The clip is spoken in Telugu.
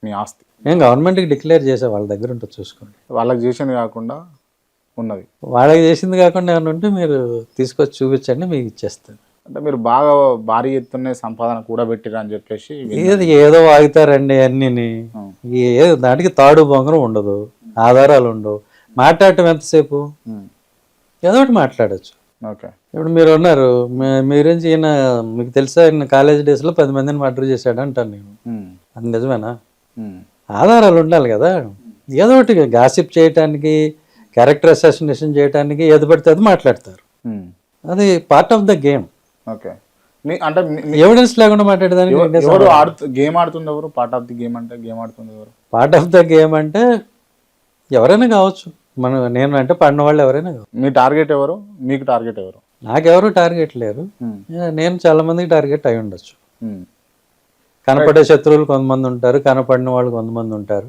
మీ ఆస్తి నేను గవర్నమెంట్కి డిక్లేర్ చేసే వాళ్ళ దగ్గర ఉంటుంది చూసుకోండి. వాళ్ళకి చేసింది కాకుండా ఉన్నది. వాళ్ళకి చేసింది కాకుండా ఏమైనా ఉంటే మీరు తీసుకొచ్చి చూపించండి, మీకు ఇచ్చేస్తాను. అంటే మీరు బాగా భారీ ఎత్తునే సంపాదన కూడబెట్టిరు అని చెప్పేసి ఏదో వాగుతారండి అన్నీని. దానికి తాడు బొంగరం ఉండదు, ఆధారాలు ఉండవు, మాట్లాడటం ఎంతసేపు ఏదో ఒకటి మాట్లాడచ్చు. ఓకే. ఇప్పుడు మీరు ఉన్నారు, మీరేంచి ఈయన మీకు తెలుసా, ఈయన కాలేజ్ డేస్లో 10 మందిని మర్డర్ చేశాడు అంటాను నేను. అది నిజమేనా? ఆధారాలు ఉండాలి కదా. ఏదో ఒకటి గాసిప్ చేయటానికి, క్యారెక్టర్ అసాసినేషన్ చేయడానికి ఏది పడితే అది మాట్లాడతారు. అది part of the game. Okay. అంటే ఎవిడెన్స్ లేకుండా మాట్లాడేదానికి గేమ్ ఆడుతుంది ఎవరు? పార్ట్ ఆఫ్ ది గేమ్ అంటే గేమ్ ఆడుతుంది ఎవరు? పార్ట్ ఆఫ్ ద గేమ్ అంటే ఎవరైనా కావచ్చు. నేను అంటే పడిన వాళ్ళు ఎవరైనా కావచ్చు. మీ టార్గెట్ ఎవరు? మీకు టార్గెట్ ఎవరు? నాకెవరు టార్గెట్ లేరు. నేను చాలా మందికి టార్గెట్ అయి ఉండొచ్చు. కనపడే శత్రువులు కొంతమంది ఉంటారు, కనపడిన వాళ్ళు కొంతమంది ఉంటారు.